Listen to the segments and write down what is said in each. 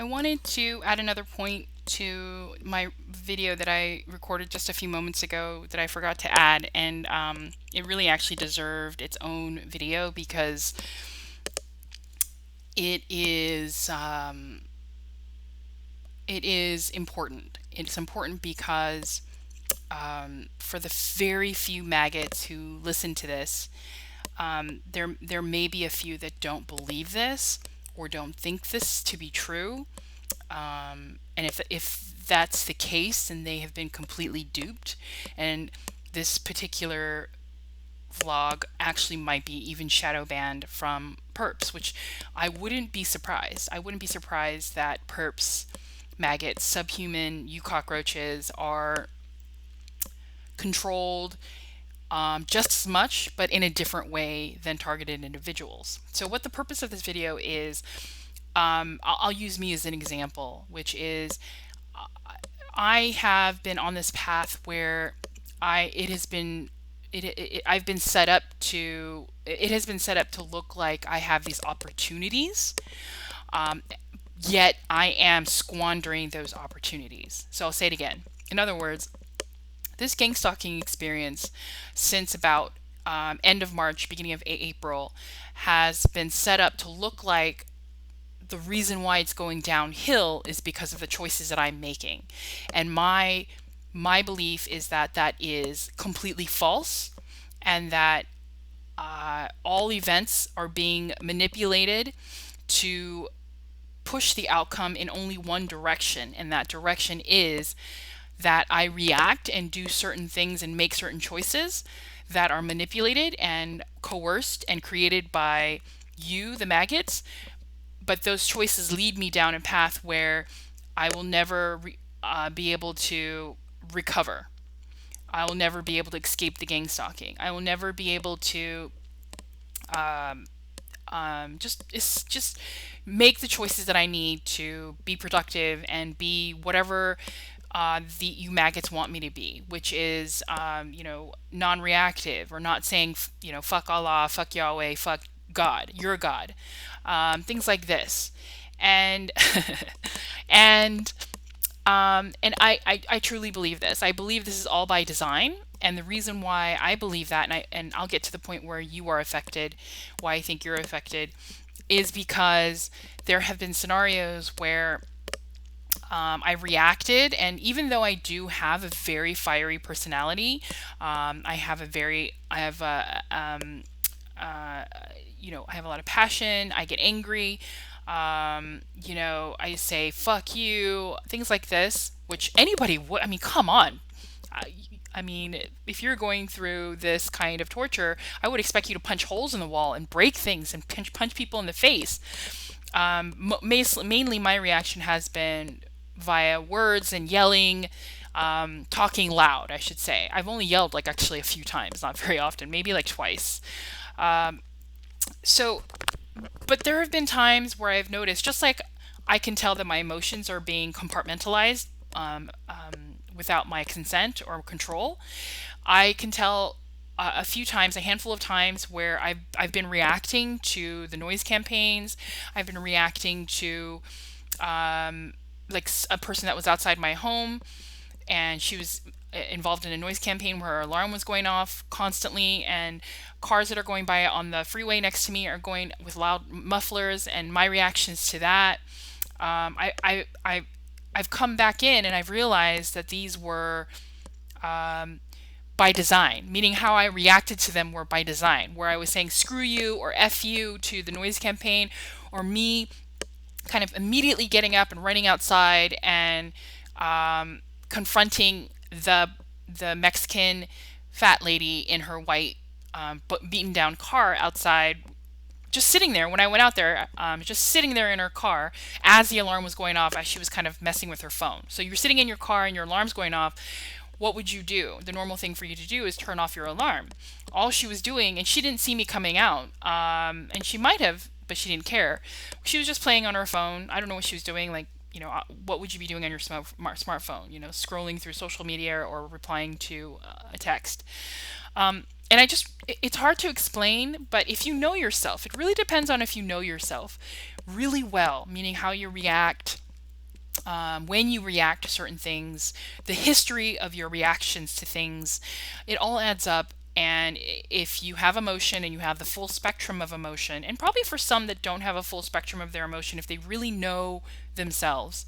I wanted to add another point to my video that I recorded just a few moments ago that I forgot to add, and it really actually deserved its own video because it is um, it is important. It's important because for the very few maggots who listen to this, there may be a few that don't believe this or don't think this to be true. And if that's the case, then they have been completely duped. And this particular vlog actually might be even shadow banned from perps, which I wouldn't be surprised. I wouldn't be surprised that perps, maggots, subhuman cockroaches are controlled just as much, but in a different way than targeted individuals. So what the purpose of this video is, I'll use me as an example, which is I have been on this path where it has been I've been set up to it has been set up to look like I have these opportunities, um, yet I am squandering those opportunities. So I'll say it again. In other words, this gang stalking experience since about end of March, beginning of April, has been set up to look like the reason why it's going downhill is because of the choices that I'm making. And my belief is that that is completely false, and that all events are being manipulated to push the outcome in only one direction, and that direction is that I react and do certain things and make certain choices that are manipulated and coerced and created by you, the maggots. But those choices lead me down a path where I will never be able to recover. I will never be able to escape the gang stalking. I will never be able to um, just make the choices that I need to be productive and be whatever the you maggots want me to be, which is non-reactive, or not saying fuck Allah, fuck Yahweh, fuck God, you're God, things like this, and and I truly believe this. I believe this is all by design. And the reason why I believe that, and I'll get to the point where you are affected, why I think you're affected, is because there have been scenarios where I reacted, and even though I do have a very fiery personality, I have a, I have a lot of passion. I get angry. I say fuck you, things like this, which anybody would. I mean, come on. I, I mean, if you're going through this kind of torture, I would expect you to punch holes in the wall and break things and punch people in the face. Mainly, my reaction has been via words and yelling, talking loud, I should say. I've only yelled like actually a few times, not very often, maybe like twice. Um, so, but there have been times where I've noticed, just like I can tell that my emotions are being compartmentalized without my consent or control, I can tell a few times, a handful of times, where I've been reacting to the noise campaigns. I've been reacting to like a person that was outside my home, and she was involved in a noise campaign where her alarm was going off constantly, and cars that are going by on the freeway next to me are going with loud mufflers, and my reactions to that. I've come back in and I've realized that these were by design, meaning how I reacted to them were by design, where I was saying screw you or F you to the noise campaign, or me kind of immediately getting up and running outside and confronting the Mexican fat lady in her white but beaten down car outside, just sitting there when I went out there, just sitting there in her car as the alarm was going off, as she was kind of messing with her phone. So you're sitting in your car and your alarm's going off. What would you do? The normal thing for you to do is turn off your alarm. All she was doing, and she didn't see me coming out, and she might have, but she didn't care. She was just playing on her phone. I don't know what she was doing. Like, what would you be doing on your smartphone? Scrolling through social media or replying to a text. And it's hard to explain, but if you know yourself, it really depends on if you know yourself really well, meaning how you react, when you react to certain things, the history of your reactions to things, it all adds up. And if you have emotion and you have the full spectrum of emotion, and probably for some that don't have a full spectrum of their emotion, if they really know themselves,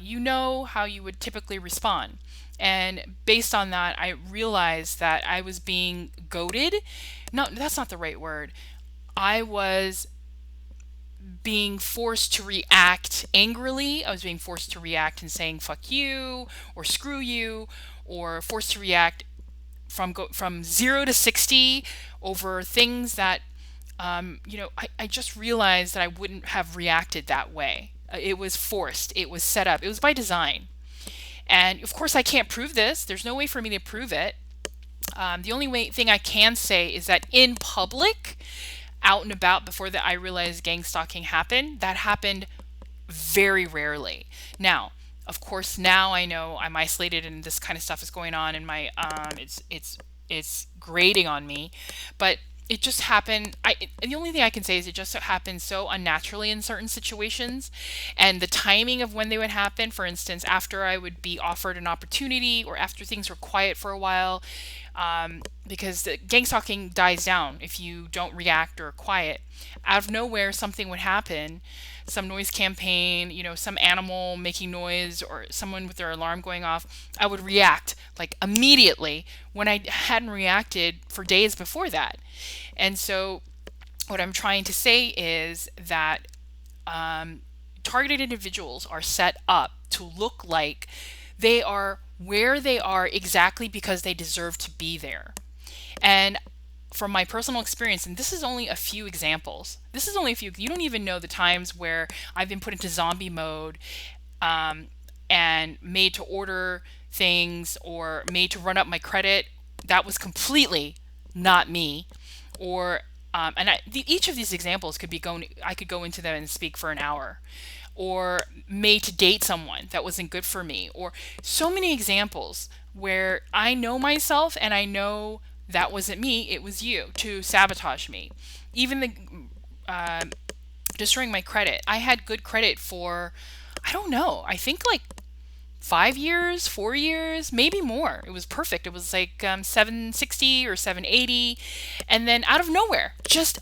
you know how you would typically respond. And based on that, I realized that I was being goaded. No, that's not the right word. I was being forced to react angrily. I was being forced to react and saying fuck you or screw you, or forced to react from 0 to 60 over things that I just realized that I wouldn't have reacted that way. It was forced. It was set up. It was by design. And of course, I can't prove this. There's no way for me to prove it. The only thing I can say is that in public, out and about, before that I realized gang stalking happened, that happened very rarely. Now, of course, now I know I'm isolated and this kind of stuff is going on, and my it's grating on me, but it just happened. The only thing I can say is it just happened so unnaturally in certain situations, and the timing of when they would happen. For instance, after I would be offered an opportunity, or after things were quiet for a while, because the gang stalking dies down if you don't react or quiet. Out of nowhere, something would happen, some noise campaign, some animal making noise, or someone with their alarm going off. I would react like immediately when I hadn't reacted for days before that. And so what I'm trying to say is that targeted individuals are set up to look like they are where they are exactly because they deserve to be there. And from my personal experience, and this is only a few examples, you don't even know the times where I've been put into zombie mode, and made to order things or made to run up my credit. That was completely not me. Or each of these examples I could go into them and speak for an hour. Or made to date someone that wasn't good for me, or so many examples where I know myself and I know that wasn't me, it was you, to sabotage me. Even the destroying my credit. I had good credit for, I don't know, I think like 5 years, 4 years, maybe more. It was perfect. It was like 760 or 780. And then out of nowhere, just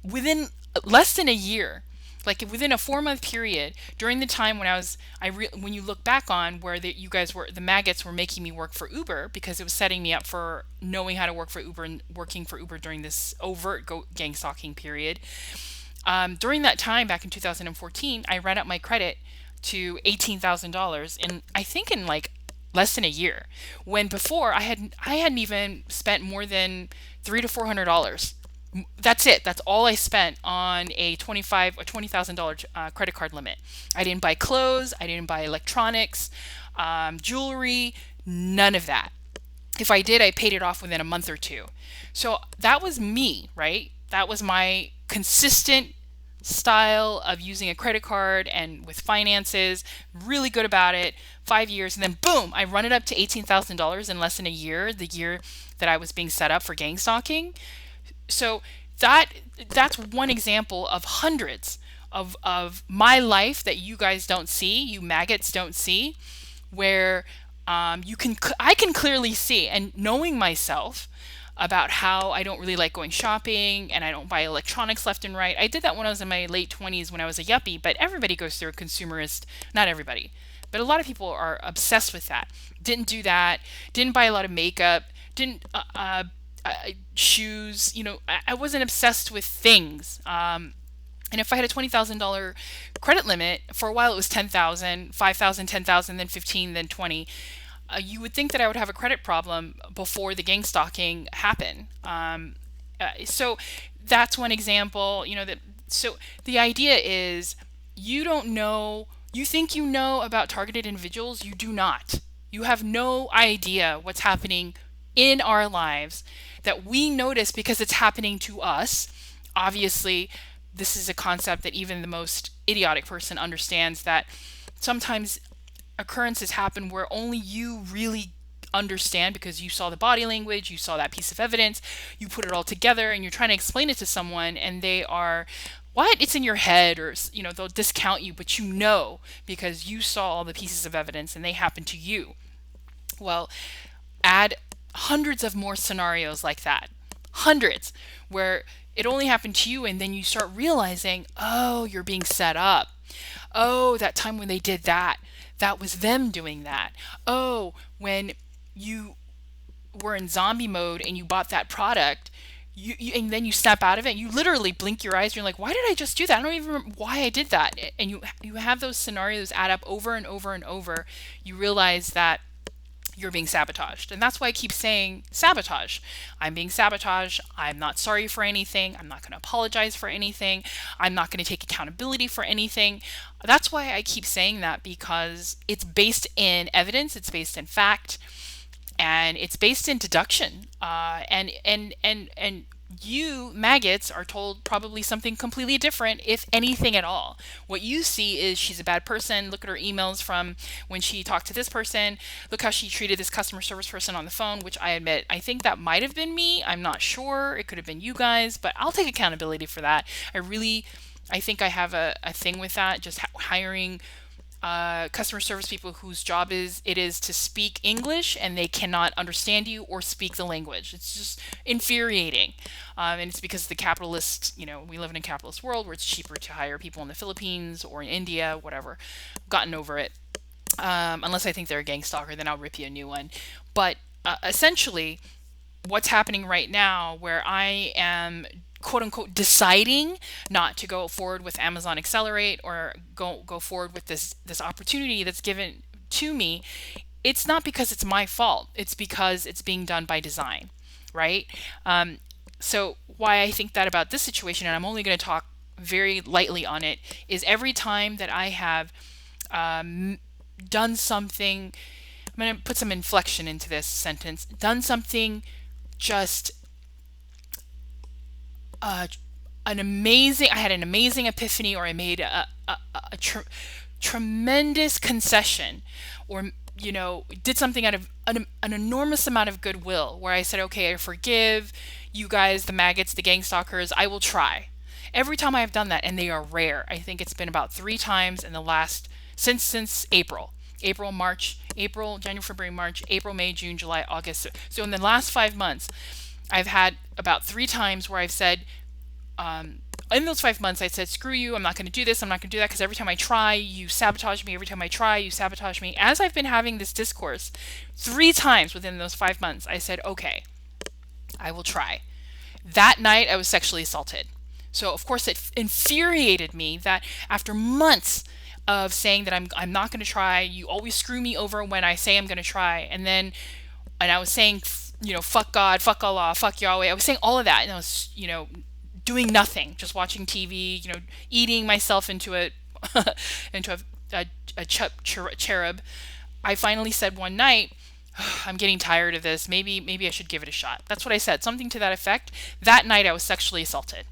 within less than a year, like within a 4-month period, during the time when when you look back on where the maggots were making me work for Uber, because it was setting me up for knowing how to work for Uber and working for Uber during this overt gang stalking period. During that time, back in 2014, I ran up my credit to $18,000 in, I think, in like less than a year. When before I hadn't even spent more than $300 to $400. That's it. That's all I spent on a $20,000 credit card limit. I didn't buy clothes. I didn't buy electronics, jewelry, none of that. If I did, I paid it off within a month or two. So that was me, right? That was my consistent style of using a credit card and with finances, really good about it, 5 years, and then boom, I run it up to $18,000 in less than a year, the year that I was being set up for gang stalking. So that's one example of hundreds of my life that you guys don't see, you maggots don't see, where I can clearly see, and knowing myself about how I don't really like going shopping and I don't buy electronics left and right. I did that when I was in my late 20s when I was a yuppie, but everybody goes through a consumerist, not everybody, but a lot of people are obsessed with that. Didn't do that, didn't buy a lot of makeup, didn't shoes, I wasn't obsessed with things. And if I had a $20,000 credit limit, for a while it was 10,000, 5,000, 10,000, then 15, then 20. You would think that I would have a credit problem before the gang stalking happened. So that's one example. So the idea is, you don't know. You think you know about targeted individuals. You do not. You have no idea what's happening in our lives that we notice because it's happening to us. Obviously, this is a concept that even the most idiotic person understands, that sometimes occurrences happen where only you really understand because you saw the body language, you saw that piece of evidence, you put it all together and you're trying to explain it to someone and they are what? It's in your head, or they'll discount you, but because you saw all the pieces of evidence and they happen to you. Well, add hundreds of more scenarios like that, hundreds, where it only happened to you, and then you start realizing, oh, you're being set up. Oh, that time when they did that, that was them doing that. Oh, when you were in zombie mode and you bought that product, and then you snap out of it, and you literally blink your eyes, and you're like, why did I just do that? I don't even remember why I did that. And you have those scenarios add up over and over and over. You realize that you're being sabotaged. And that's why I keep saying sabotage. I'm being sabotaged. I'm not sorry for anything. I'm not going to apologize for anything. I'm not going to take accountability for anything. That's why I keep saying that, because it's based in evidence, it's based in fact, and it's based in deduction. And you maggots are told probably something completely different, if anything at all. What you see is she's a bad person. Look at her emails from when she talked to this person. Look how she treated this customer service person on the phone, which I admit, I think that might have been me. I'm not sure. It could have been you guys, but I'll take accountability for that. I think I have a thing with that, just hiring customer service people whose job it is to speak English, and they cannot understand you or speak the language. It's just infuriating, and it's because the capitalist, we live in a capitalist world where it's cheaper to hire people in the Philippines or in India, whatever. Gotten over it. Unless I think they're a gang stalker, then I'll rip you a new one. But essentially, what's happening right now, where I am quote unquote deciding not to go forward with Amazon Accelerate, or go forward with this opportunity that's given to me, it's not because it's my fault. It's because it's being done by design, right? So why I think that about this situation, and I'm only going to talk very lightly on it, is every time that I have done something, I'm going to put some inflection into this sentence, done something just I had an amazing epiphany, or I made a tremendous concession, or did something out of an enormous amount of goodwill, where I said, okay, I forgive you guys, the maggots, the gang stalkers, I will try. Every time I've done that, and they are rare. I think it's been about 3 times in the last since April. January, February, March, April, May, June, July, August. So in the last 5 months, I've had about 3 times where I've said, in those 5 months, I said, screw you, I'm not going to do this, I'm not going to do that, because every time I try, you sabotage me. Every time I try, you sabotage me. As I've been having this discourse, 3 times within those 5 months, I said, okay, I will try. That night, I was sexually assaulted. So, of course, it infuriated me that after months of saying that I'm not going to try, you always screw me over when I say I'm going to try, and I was saying, fuck God, fuck Allah, fuck Yahweh. I was saying all of that, and I was, doing nothing, just watching TV, eating myself into into a cherub. I finally said one night, I'm getting tired of this. Maybe I should give it a shot. That's what I said, something to that effect. That night I was sexually assaulted.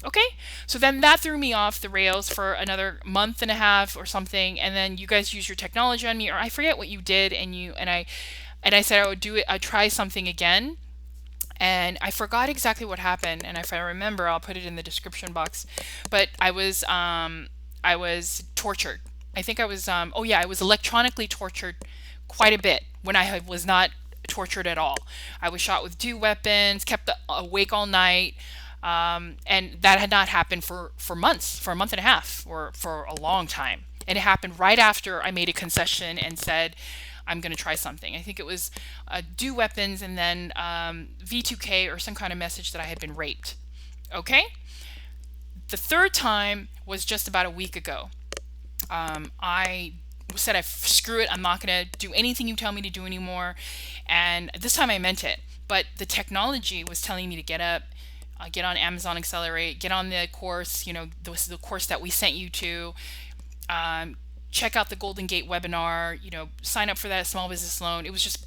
Okay, so then that threw me off the rails for another month and a half or something, and then you guys used your technology on me, or I forget what you did, and I said I would do it. I'd try something again, and I forgot exactly what happened. And if I remember, I'll put it in the description box. But I was tortured. I think I was I was electronically tortured quite a bit when I was not tortured at all. I was shot with 2 weapons, kept awake all night. And that had not happened for months, for a month and a half, or for a long time. And it happened right after I made a concession and said, I'm going to try something. I think it was do weapons, and then V2K, or some kind of message that I had been raped. Okay? The 3rd time was just about a week ago. I said, screw it, I'm not going to do anything you tell me to do anymore. And this time I meant it. But the technology was telling me to get up, get on Amazon Accelerate, get on the course, the course that we sent you to, check out the Golden Gate webinar, sign up for that small business loan. It was just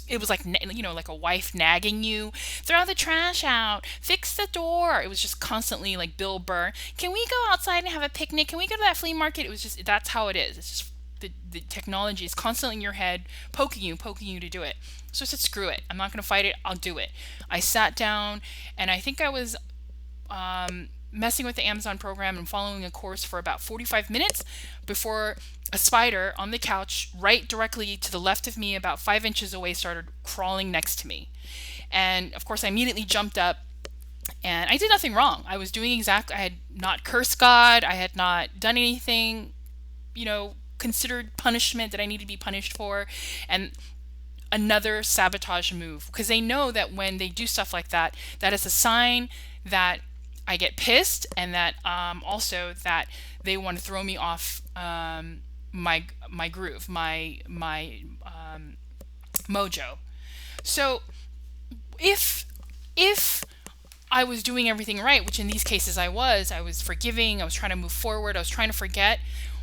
it was like, like a wife nagging you, throw the trash out, fix the door. It was just constantly like Bill Burr. Can we go outside and have a picnic? Can we go to that flea market? It was just, that's how it is. It's just the technology is constantly in your head, poking you to do it. So I said, screw it. I'm not going to fight it. I'll do it. I sat down, and I think I was messing with the Amazon program and following a course for about 45 minutes before a spider on the couch right directly to the left of me, about 5 inches away, started crawling next to me. And of course, I immediately jumped up, and I did nothing wrong. I was doing exactly, I had not cursed God, I had not done anything, considered punishment that I need to be punished for. And another sabotage move, because they know that when they do stuff like that, that is a sign that I get pissed, and that also that they want to throw me off my groove, my mojo. So if I was doing everything right, which in these cases I was forgiving, I was trying to move forward, I was trying to forget,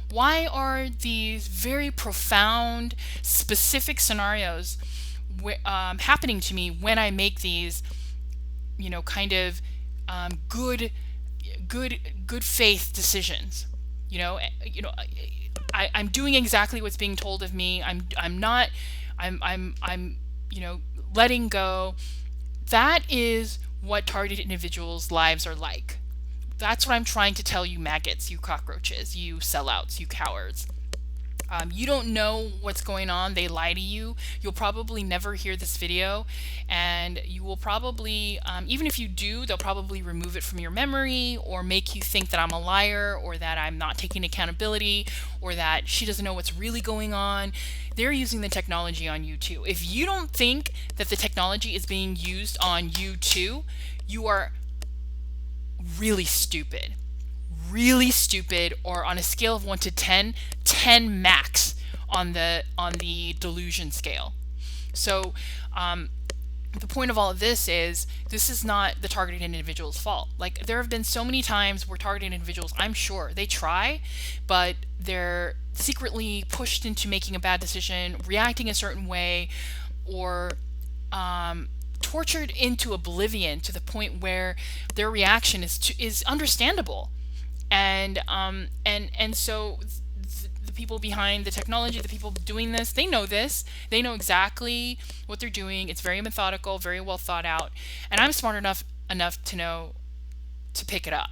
why are these very profound, specific scenarios happening to me when I make these, kind of good, good faith decisions? You know, you know, I'm doing exactly what's being told of me. I'm not. I'm letting go. That is what targeted individuals' lives are like. That's what I'm trying to tell you, maggots, you cockroaches, you sellouts, you cowards. You don't know what's going on. They lie to you. You'll probably never hear this video, and you will probably, even if you do, they'll probably remove it from your memory or make you think that I'm a liar, or that I'm not taking accountability, or that she doesn't know what's really going on. They're using the technology on you too. If you don't think that the technology is being used on you too, you are really stupid. Really stupid, or on a scale of 1 to 10, 10 max on the delusion scale. So the point of all of this is not the targeted individual's fault. Like, there have been so many times where targeted individuals, I'm sure they try, but they're secretly pushed into making a bad decision, reacting a certain way, or tortured into oblivion to the point where their reaction is understandable. And so the people behind the technology, the people doing this, they know this. They know exactly what they're doing. It's very methodical, very well thought out. And I'm smart enough to know to pick it up.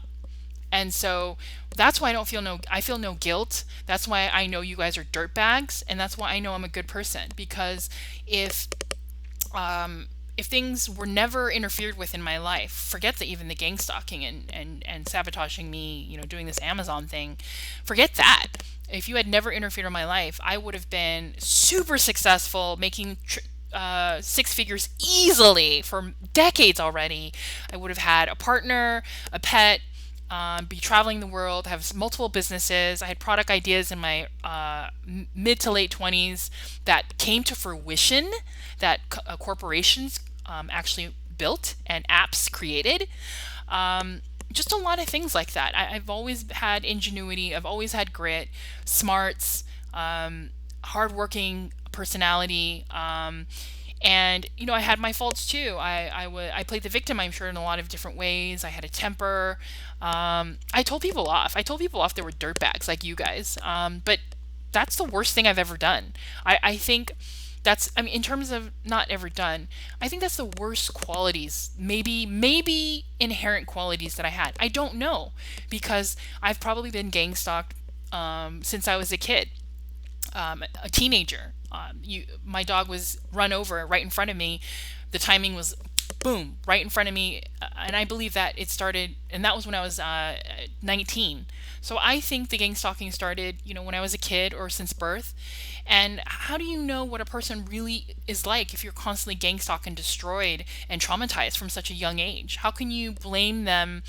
And so that's why I feel no guilt. That's why I know you guys are dirtbags, and that's why I know I'm a good person. Because if things were never interfered with in my life, forget even the gang stalking and sabotaging me, doing this Amazon thing, forget that. If you had never interfered in my life, I would have been super successful, making six figures easily for decades already. I would have had a partner, a pet, be traveling the world, have multiple businesses. I had product ideas in my mid to late 20s that came to fruition, that corporations actually built and apps created. Just a lot of things like that. I've always had ingenuity. I've always had grit, smarts, hardworking personality. And I had my faults too. I played the victim, I'm sure, in a lot of different ways. I had a temper. I told people off. They were dirtbags like you guys. But that's the worst thing I've ever done. I think in terms of not ever done, I think that's the worst qualities, maybe inherent qualities that I had. I don't know, because I've probably been gang stalked since I was a kid, a teenager. My dog was run over right in front of me. The timing was boom, right in front of me. And I believe that it started, and that was when I was 19. So I think the gang stalking started, when I was a kid or since birth. And how do you know what a person really is like if you're constantly gang stalked and destroyed and traumatized from such a young age? How can you blame them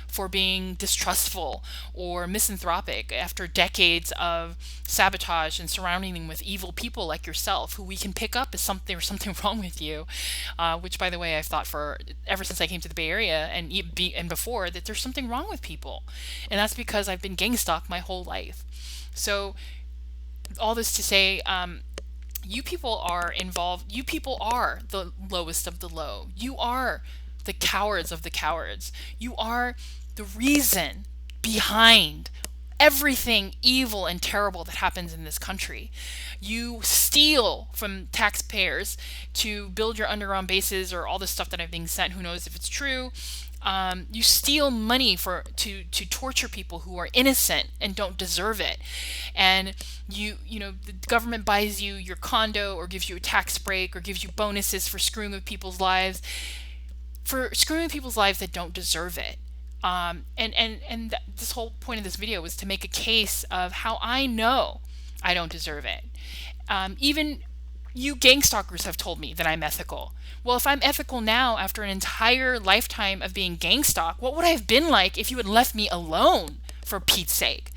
for being distrustful or misanthropic after decades of sabotage and surrounding them with evil people like yourself, who we can pick up as there's something wrong with you, which, by the way, I've thought for ever since I came to the Bay Area and before, that there's something wrong with people, and that's because I've been gang stalked my whole life. So all this to say, you people are involved. You people are the lowest of the low. You are the cowards of the cowards. You are the reason behind everything evil and terrible that happens in this country. You steal from taxpayers to build your underground bases or all the stuff that I'm being sent. Who knows if it's true? You steal money to torture people who are innocent and don't deserve it. And the government buys you your condo or gives you a tax break or gives you bonuses for screwing with people's lives, that don't deserve it. This whole point of this video was to make a case of how I know I don't deserve it. Even you gang stalkers have told me that I'm ethical. Well, if I'm ethical now after an entire lifetime of being gang stalked, what would I have been like if you had left me alone, for Pete's sake?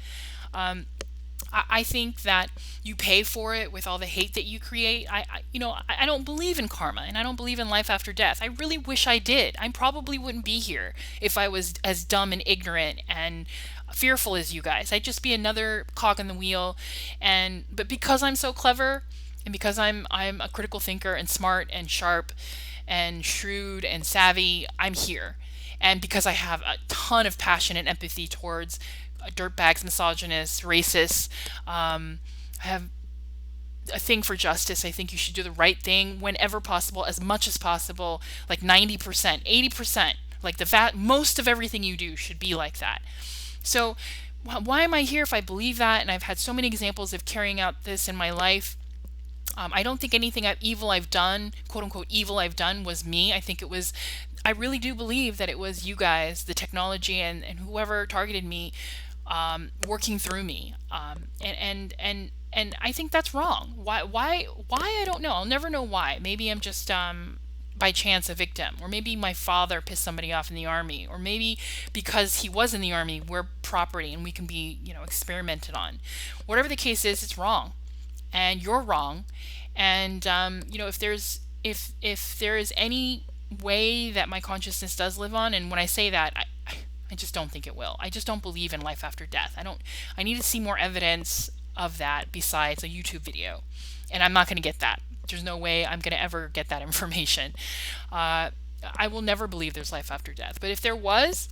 I think that you pay for it with all the hate that you create. I don't believe in karma, and I don't believe in life after death. I really wish I did. I probably wouldn't be here if I was as dumb and ignorant and fearful as you guys. I'd just be another cog in the wheel. But because I'm so clever, and because I'm a critical thinker and smart and sharp and shrewd and savvy, I'm here. And because I have a ton of passion and empathy towards dirtbags, misogynists, racists, I have a thing for justice. I think you should do the right thing whenever possible, as much as possible, like 90%, 80%, like most of everything you do should be like that. So why am I here if I believe that? And I've had so many examples of carrying out this in my life. I don't think anything evil I've done, quote unquote evil I've done, was me. I really do believe that it was you guys, the technology, and whoever targeted me, working through me. And I think that's wrong. Why? I don't know. I'll never know why. Maybe I'm just by chance a victim, or maybe my father pissed somebody off in the army, or maybe because he was in the army, we're property and we can be, experimented on. Whatever the case is, it's wrong, and you're wrong. And if there is any way that my consciousness does live on, and when I say that, I just don't think it will. I just don't believe in life after death. I need to see more evidence of that besides a YouTube video, and I'm not going to get that. There's no way I'm going to ever get that information. I will never believe there's life after death. But if there was,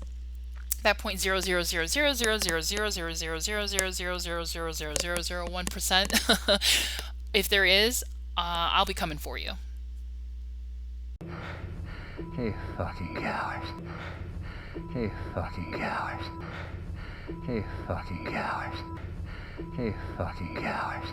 that 0.0000000000000000001%, if there is, I'll be coming for you. You fucking cowards. You fucking cowards. You fucking cowards. You fucking cowards.